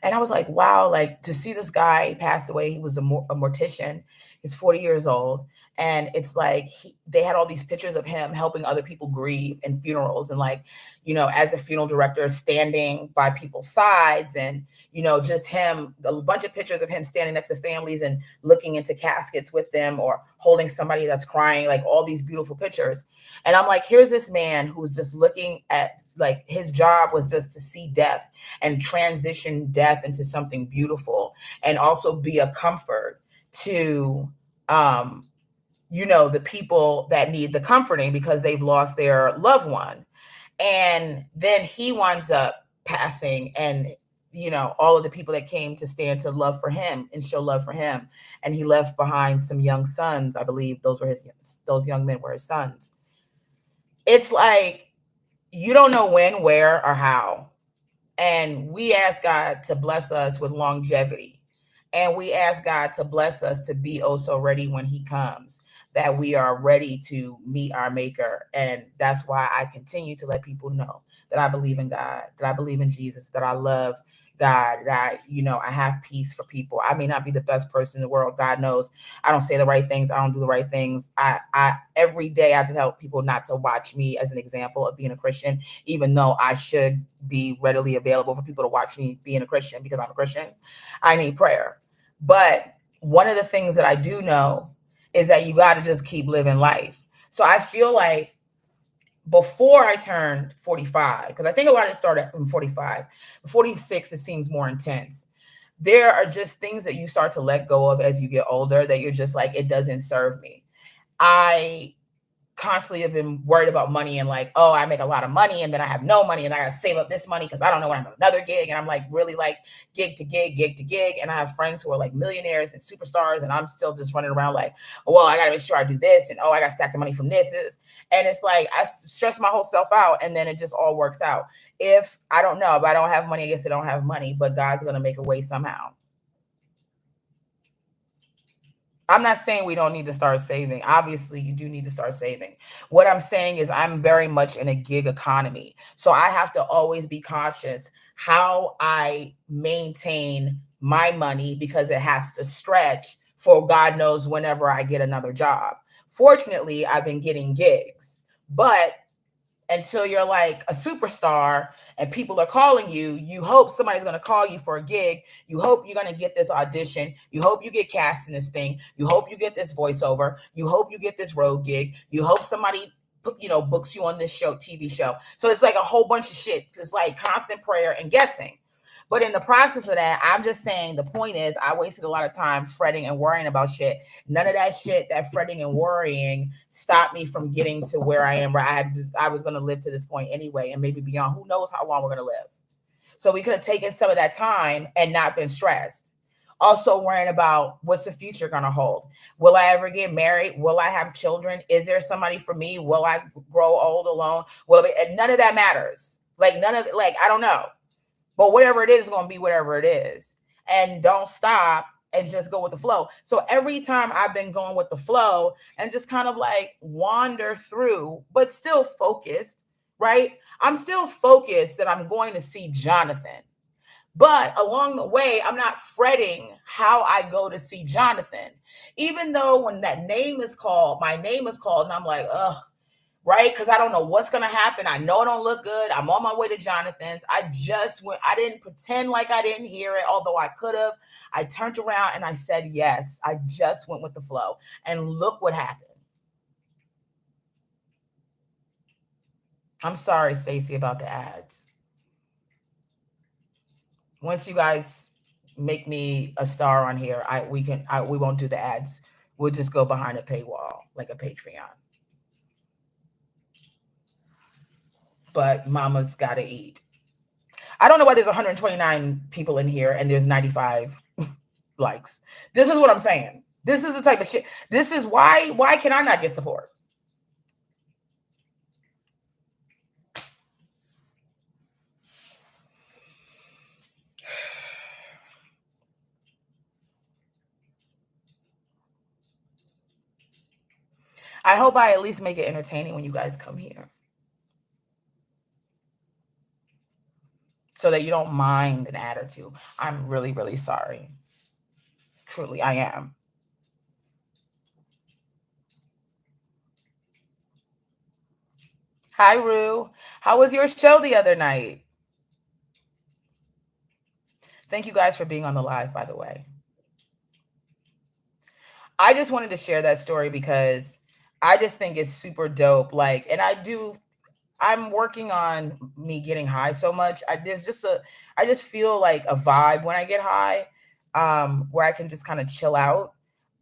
And I was like, wow, like to see this guy pass away. He was a mortician. He's 40 years old. And it's like they had all these pictures of him helping other people grieve in funerals. And like, as a funeral director, standing by people's sides, and, just him, a bunch of pictures of him standing next to families and looking into caskets with them, or holding somebody that's crying, like all these beautiful pictures. And I'm like, here's this man who's just looking at, like, his job was just to see death and transition death into something beautiful, and also be a comfort to the people that need the comforting because they've lost their loved one. And then he winds up passing, and all of the people that came to stand to love for him and show love for him, and he left behind some young sons. I believe those young men were his sons. It's like, you don't know when, where, or how. And we ask God to bless us with longevity. And we ask God to bless us to be oh so ready when he comes, that we are ready to meet our maker. And that's why I continue to let people know that I believe in God, that I believe in Jesus, that I love God, that I have peace for people. I may not be the best person in the world. God knows I don't say the right things. I don't do the right things. I every day I have to help people not to watch me as an example of being a Christian, even though I should be readily available for people to watch me being a Christian because I'm a Christian. I need prayer. But one of the things that I do know is that you got to just keep living life. So I feel like before I turned 45, because I think a lot of it started in 45, 46, it seems more intense. There are just things that you start to let go of as you get older that you're just like, it doesn't serve me. I constantly have been worried about money, and like, oh, I make a lot of money and then I have no money, and I gotta save up this money because I don't know when I'm at another gig. And I'm like really like gig to gig. And I have friends who are like millionaires and superstars, and I'm still just running around like, well, I gotta make sure I do this, and oh, I gotta stack the money from this. And it's like I stress my whole self out, and then it just all works out. If I don't know, if I don't have money, I guess I don't have money, but God's gonna make a way somehow. I'm not saying we don't need to start saving. Obviously, you do need to start saving. What I'm saying is I'm very much in a gig economy. So I have to always be cautious how I maintain my money, because it has to stretch for God knows whenever I get another job. Fortunately, I've been getting gigs, but until you're like a superstar and people are calling you, you hope somebody's going to call you for a gig. You hope you're going to get this audition. You hope you get cast in this thing. You hope you get this voiceover. You hope you get this road gig. You hope somebody books you on this show, TV show. So it's like a whole bunch of shit. It's like constant prayer and guessing. But in the process of that, I'm just saying the point is I wasted a lot of time fretting and worrying about shit. None of that shit, that fretting and worrying, stopped me from getting to where I am, where I was going to live to this point anyway, and maybe beyond. Who knows how long we're going to live? So we could have taken some of that time and not been stressed. Also worrying about what's the future going to hold. Will I ever get married? Will I have children? Is there somebody for me? Will I grow old alone? And none of that matters. Like I don't know. But whatever it is going to be whatever it is. And don't stop and just go with the flow. So every time I've been going with the flow and just kind of like wander through, but still focused, right? I'm still focused that I'm going to see Jonathan. But along the way, I'm not fretting how I go to see Jonathan. Even though when that name is called, my name is called, and I'm like, ugh, right? Because I don't know what's gonna happen. I know it don't look good. I'm on my way to Jonathan's. I just went, I didn't pretend like I didn't hear it, although I could have. I turned around and I said yes. I just went with the flow. And look what happened. I'm sorry, Stacey, about the ads. Once you guys make me a star on here, we won't do the ads. We'll just go behind a paywall, like a Patreon. But mama's gotta eat. I don't know why there's 129 people in here and there's 95 likes. This is what I'm saying. This is the type of shit. This is why can I not get support? I hope I at least make it entertaining when you guys come here, so that you don't mind an ad or two. I'm really, really sorry. Truly, I am. Hi, Rue. How was your show the other night? Thank you guys for being on the live, by the way. I just wanted to share that story because I just think it's super dope. Like, and I'm working on me getting high so much. I just feel like a vibe when I get high, where I can just kind of chill out.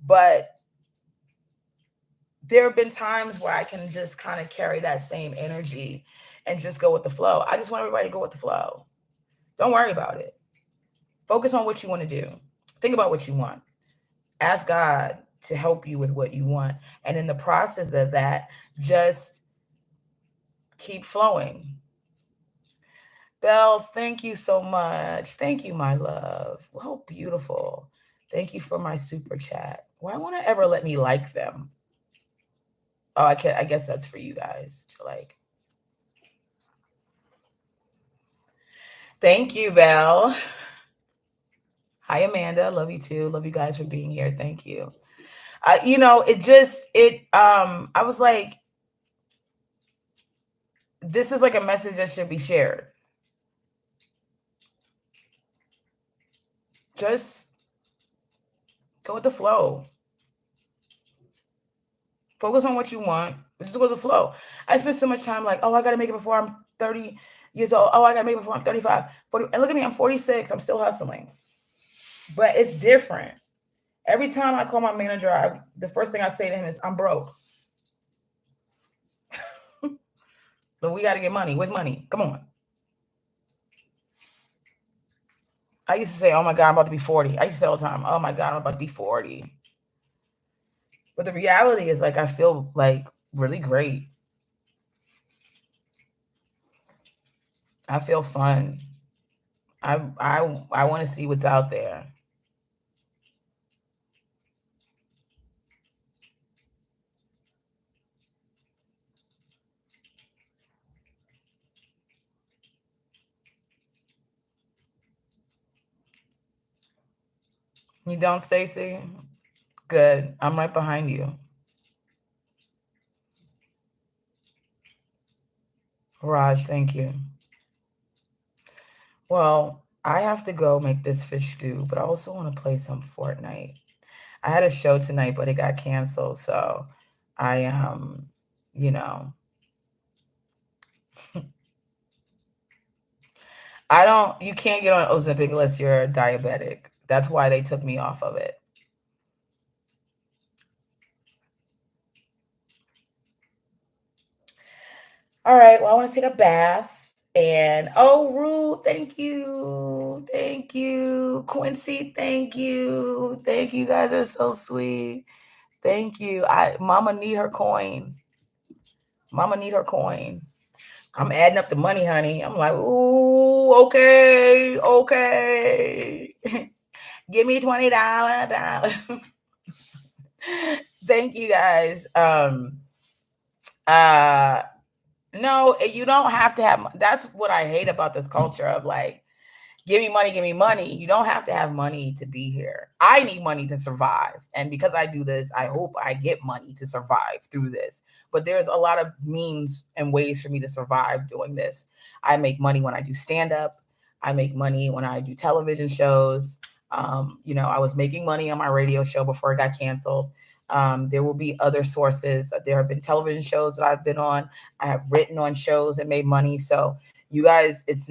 But there have been times where I can just kind of carry that same energy and just go with the flow. I just want everybody to go with the flow. Don't worry about it. Focus on what you want to do. Think about what you want. Ask God to help you with what you want. And in the process of that, just keep flowing. Belle, thank you so much. Thank you, my love. Well, beautiful. Thank you for my super chat. Why won't it ever let me like them? Oh, I guess that's for you guys to like. Thank you, Belle. Hi, Amanda. Love you too. Love you guys for being here. Thank you. I was like, this is like a message that should be shared. Just go with the flow. Focus on what you want. Just go with the flow. I spent so much time like, oh, I got to make it before I'm 30 years old. Oh, I got to make it before I'm 35, 40. And look at me, I'm 46. I'm still hustling. But it's different. Every time I call my manager, the first thing I say to him is, I'm broke. But we got to get money. Where's money? Come on. I used to say, oh my God, I'm about to be 40. I used to say all the time, oh my God, I'm about to be 40. But the reality is, like, I feel like really great. I feel fun. I want to see what's out there. You don't, Stacey? Good. I'm right behind you. Raj, thank you. Well, I have to go make this fish stew, but I also want to play some Fortnite. I had a show tonight, but it got canceled. So I you can't get on Ozempic unless you're diabetic. That's why they took me off of it. All right. Well, I want to take a bath. And Rue, thank you. Thank you. Quincy, thank you. Thank you. You guys are so sweet. Thank you. Mama need her coin. Mama need her coin. I'm adding up the money, honey. I'm like, ooh, okay. Give me $20. Thank you guys. No, you don't have to have. That's what I hate about this culture of like Give me money, give me money. You don't have to have money to be here. I need money to survive. And because I do this, I hope I get money to survive through this. But there's a lot of means and ways for me to survive doing this. I make money when I do stand up. I make money when I do television shows. I was making money on my radio show before it got canceled. There will be other sources. There have been television shows that I've been on. I have written on shows and made money. So you guys, it's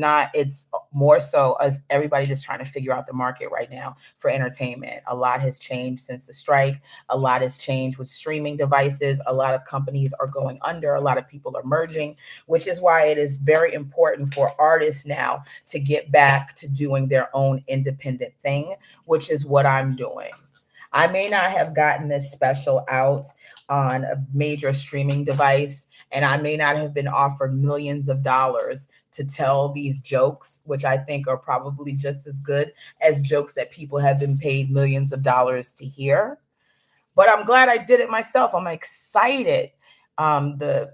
more so as everybody just trying to figure out the market right now for entertainment. A lot has changed since the strike. A lot has changed with streaming devices. A lot of companies are going under. A lot of people are merging, which is why it is very important for artists now to get back to doing their own independent thing, which is what I'm doing. I may not have gotten this special out on a major streaming device, and I may not have been offered millions of dollars to tell these jokes, which I think are probably just as good as jokes that people have been paid millions of dollars to hear. But I'm glad I did it myself. I'm excited. The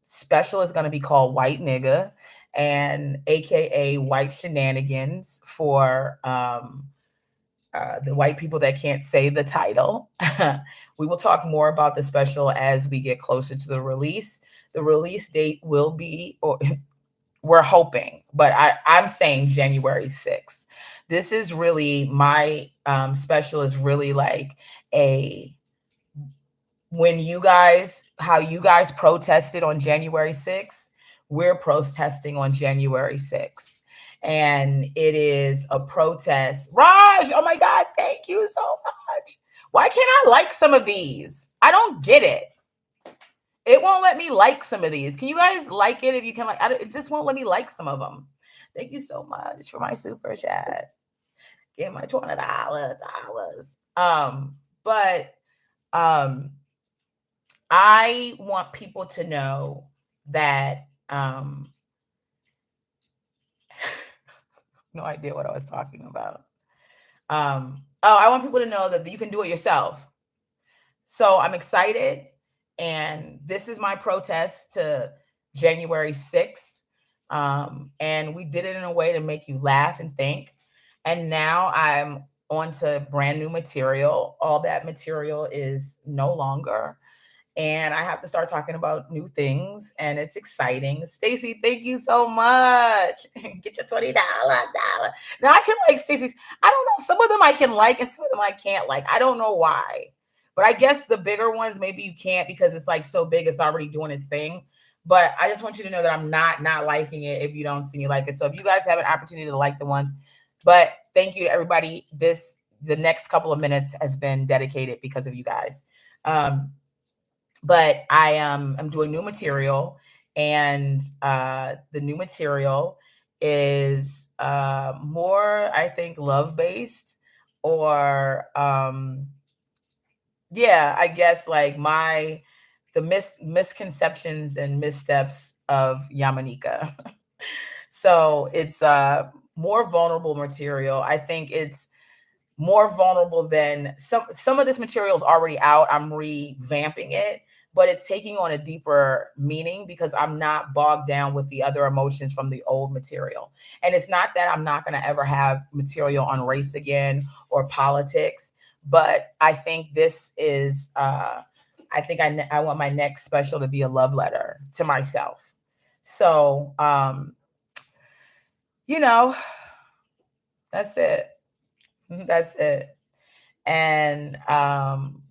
special is going to be called White Nigga, and AKA White Shenanigans for the white people that can't say the title. We will talk more about the special as we get closer to the release. The release date will be, or we're hoping, but I'm saying January 6th. This is really my special is really like a how you guys protested on January 6th, we're protesting on January 6th. And it is a protest. Raj, oh my God, thank you so much. Why can't I like some of these? I don't get it. It won't let me like some of these. Can you guys like it if you can it just won't let me like some of them. Thank you so much for my super chat. Give my $20. But I want people to know that no idea what I was talking about. I want people to know that you can do it yourself. So I'm excited, and this is my protest to January 6th. And we did it in a way to make you laugh and think. And now I'm on to brand new material. All that material is no longer. And I have to start talking about new things, and it's exciting. Stacy, thank you so much. Get your $20. Now I can like Stacy's. I don't know. Some of them I can like, and some of them I can't like. I don't know why, but I guess the bigger ones maybe you can't because it's like so big, it's already doing its thing. But I just want you to know that I'm not liking it if you don't see me like it. So if you guys have an opportunity to like the ones, but thank you to everybody. The next couple of minutes has been dedicated because of you guys. But I'm doing new material, and the new material is more, I think, love based, or yeah, I guess like the misconceptions and missteps of Yamaneika. So it's more vulnerable material. I think it's more vulnerable than some of this material is already out. I'm revamping it, but it's taking on a deeper meaning because I'm not bogged down with the other emotions from the old material. And it's not that I'm not going to ever have material on race again or politics, but I think this is I think I want my next special to be a love letter to myself. So that's it. That's it. And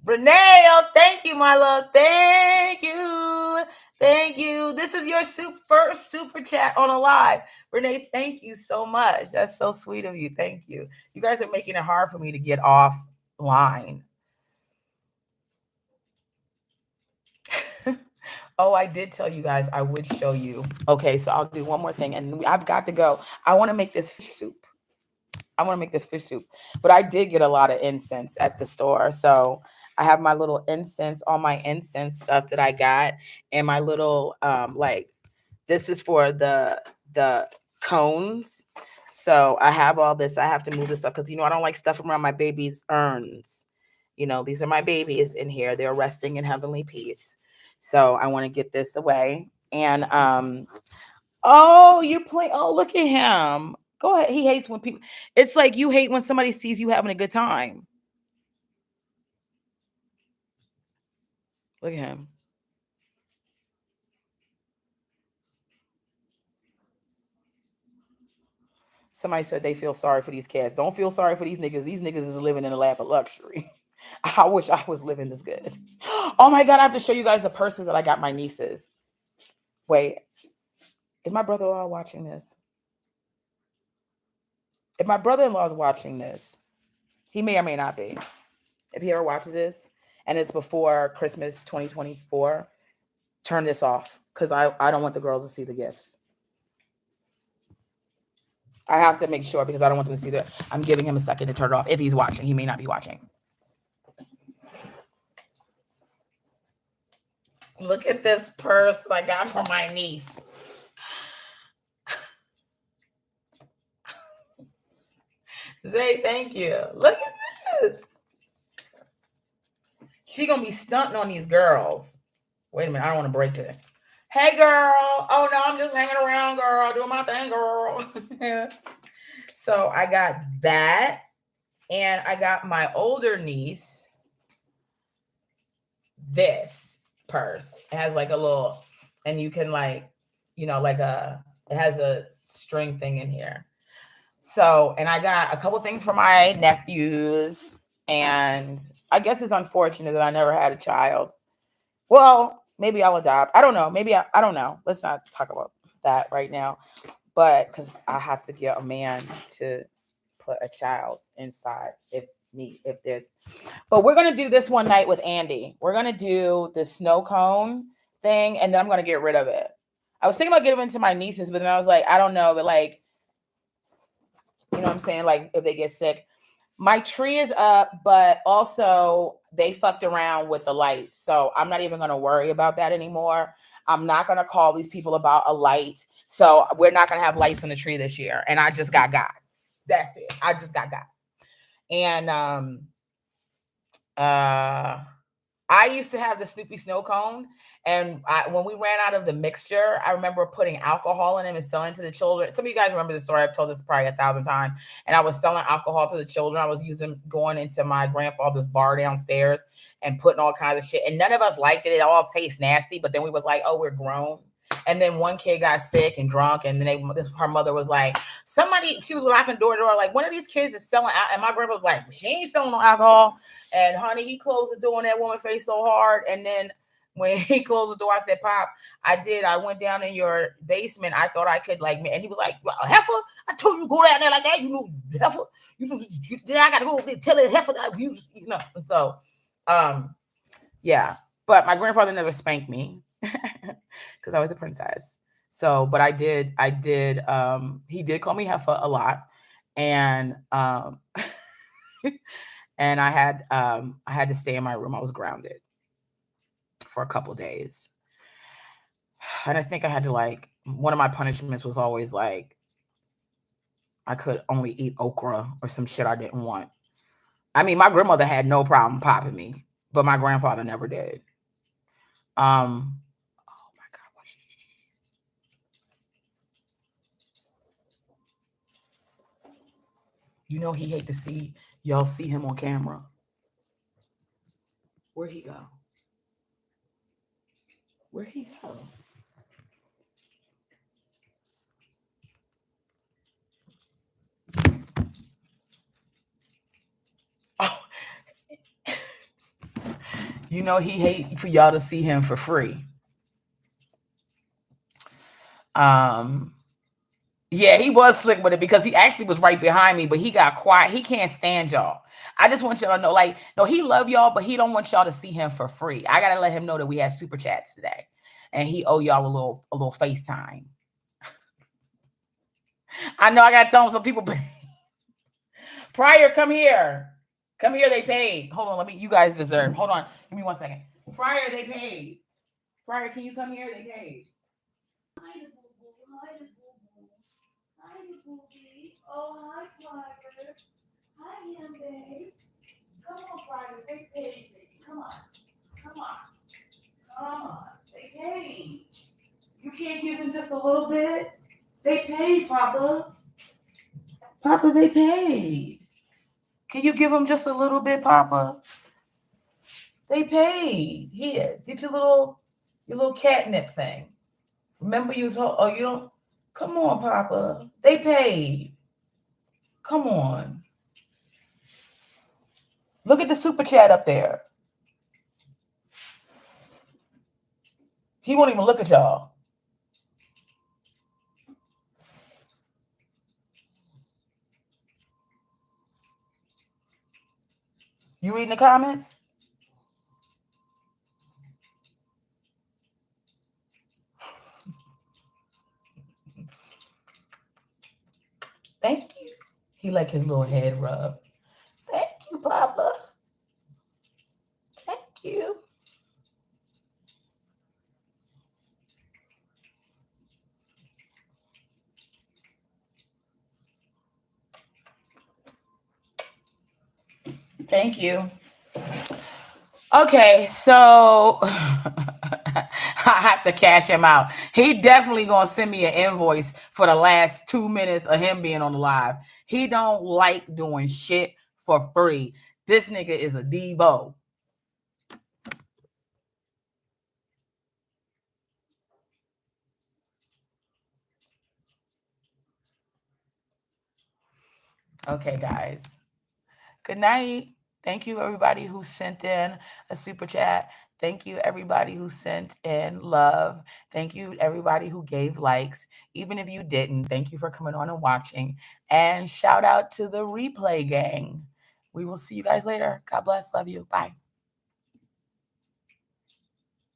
Renee, oh, thank you, my love. Thank you. Thank you. This is your first super chat on a live. Renee, thank you so much. That's so sweet of you. Thank you. You guys are making it hard for me to get offline. Oh, I did tell you guys I would show you. Okay, so I'll do one more thing, and I've got to go. I want to make this fish soup. But I did get a lot of incense at the store. So I have my little incense, all my incense stuff that I got, and my little this is for the cones. So I have all this. I have to move this up because I don't like stuff around my baby's urns. These are my babies in here. They're resting in heavenly peace. So I want to get this away. And oh, you're playing. Oh, look at him. Go ahead. He hates when people. It's like you hate when somebody sees you having a good time. Look at him. Somebody said they feel sorry for these cats. Don't feel sorry for these niggas. These niggas is living in a lap of luxury. I wish I was living this good. Oh my god, I have to show you guys the purses that I got my nieces. Wait, is my brother-in-law watching this? If my brother-in-law is watching this, he may or may not be. If he ever watches this and it's before Christmas 2024, turn this off because I don't want the girls to see the gifts. I have to make sure because I don't want them to see that. I'm giving him a second to turn it off. If he's watching, he may not be watching. Look at this purse I got for my niece. Zay, thank you. Look at this. She gonna be stunting on these girls. Wait a minute, I don't want to break it. Hey girl. Oh no, I'm just hanging around, girl, doing my thing, girl. So I got that, and I got my older niece this purse. It has like a little, and you can like, like it has a string thing in here. So, and I got a couple things for my nephews, and I guess it's unfortunate that I never had a child. Well, maybe I'll adopt. I don't know. Maybe I don't know. Let's not talk about that right now. But because I have to get a man to put a child inside if there's. But we're gonna do this one night with Andy. We're gonna do the snow cone thing, and then I'm gonna get rid of it. I was thinking about getting into my nieces, but then I was like, I don't know, but like, you know what I'm saying? Like if they get sick. My tree is up, but also they fucked around with the lights. So I'm not even going to worry about that anymore. I'm not going to call these people about a light. So we're not going to have lights on the tree this year. And I just got God. That's it. I just got God. And I used to have the Snoopy snow cone, and when we ran out of the mixture, I remember putting alcohol in them and selling to the children. Some of you guys remember the story. I've told this probably 1,000 times. And I was selling alcohol to the children. I was going into my grandfather's bar downstairs and putting all kinds of shit. And none of us liked it. It all tastes nasty. But then we was like, oh, we're grown. And then one kid got sick and drunk, and then her mother was like, she was knocking door to door, like, one of these kids is selling out. And my grandpa was like, she ain't selling no alcohol. And honey, he closed the door on that woman's face so hard. And then when he closed the door, I said, Pop, I went down in your basement. I thought I could and he was like, well, heifer, I told you to go down there like that. You know, heifer, I got to go tell it heifer that So, yeah. But my grandfather never spanked me because I was a princess. So, but he did call me heifer a lot. And, and I had to stay in my room. I was grounded for a couple days. And I think I had to one of my punishments was always I could only eat okra or some shit I didn't want. I mean, my grandmother had no problem popping me, but my grandfather never did. Oh my God. He hate to see y'all see him on camera. Where'd he go? Where'd he go? Oh, he hate for y'all to see him for free. Yeah, he was slick with it because he actually was right behind me, but he got quiet. He can't stand y'all. I just want y'all to know, no, he love y'all, but he don't want y'all to see him for free. I gotta let him know that we had super chats today, and he owe y'all a little FaceTime. I know I gotta tell him some people. Prior, come here. Come here, they paid. Hold on, you guys deserve. Hold on, give me 1 second. Prior, they paid. Prior, can you come here? They paid. Hi, Boogie. Oh, hi, Prior. Hi, Yam Babe. Come on, Prior. They paid me. Come on. Come on. Come on. They paid. You can't give them just a little bit? They paid, Papa. Papa, they paid. Can you give them just a little bit, Papa? They paid. Here, get your little catnip thing. Remember you was oh you don't come on, Papa. They paid. Come on. Look at the super chat up there. He won't even look at y'all. You reading the comments? Thank you. He like his little head rub. Thank you, Papa. Thank you. Thank you. Okay, so I have to cash him out. He definitely gonna send me an invoice for the last 2 minutes of him being on the live. He don't like doing shit for free. This nigga is a Devo. Okay, guys. Good night. Thank you, everybody who sent in a super chat. Thank you, everybody who sent in love. Thank you, everybody who gave likes. Even if you didn't, thank you for coming on and watching. And shout out to the replay gang. We will see you guys later. God bless. Love you. Bye.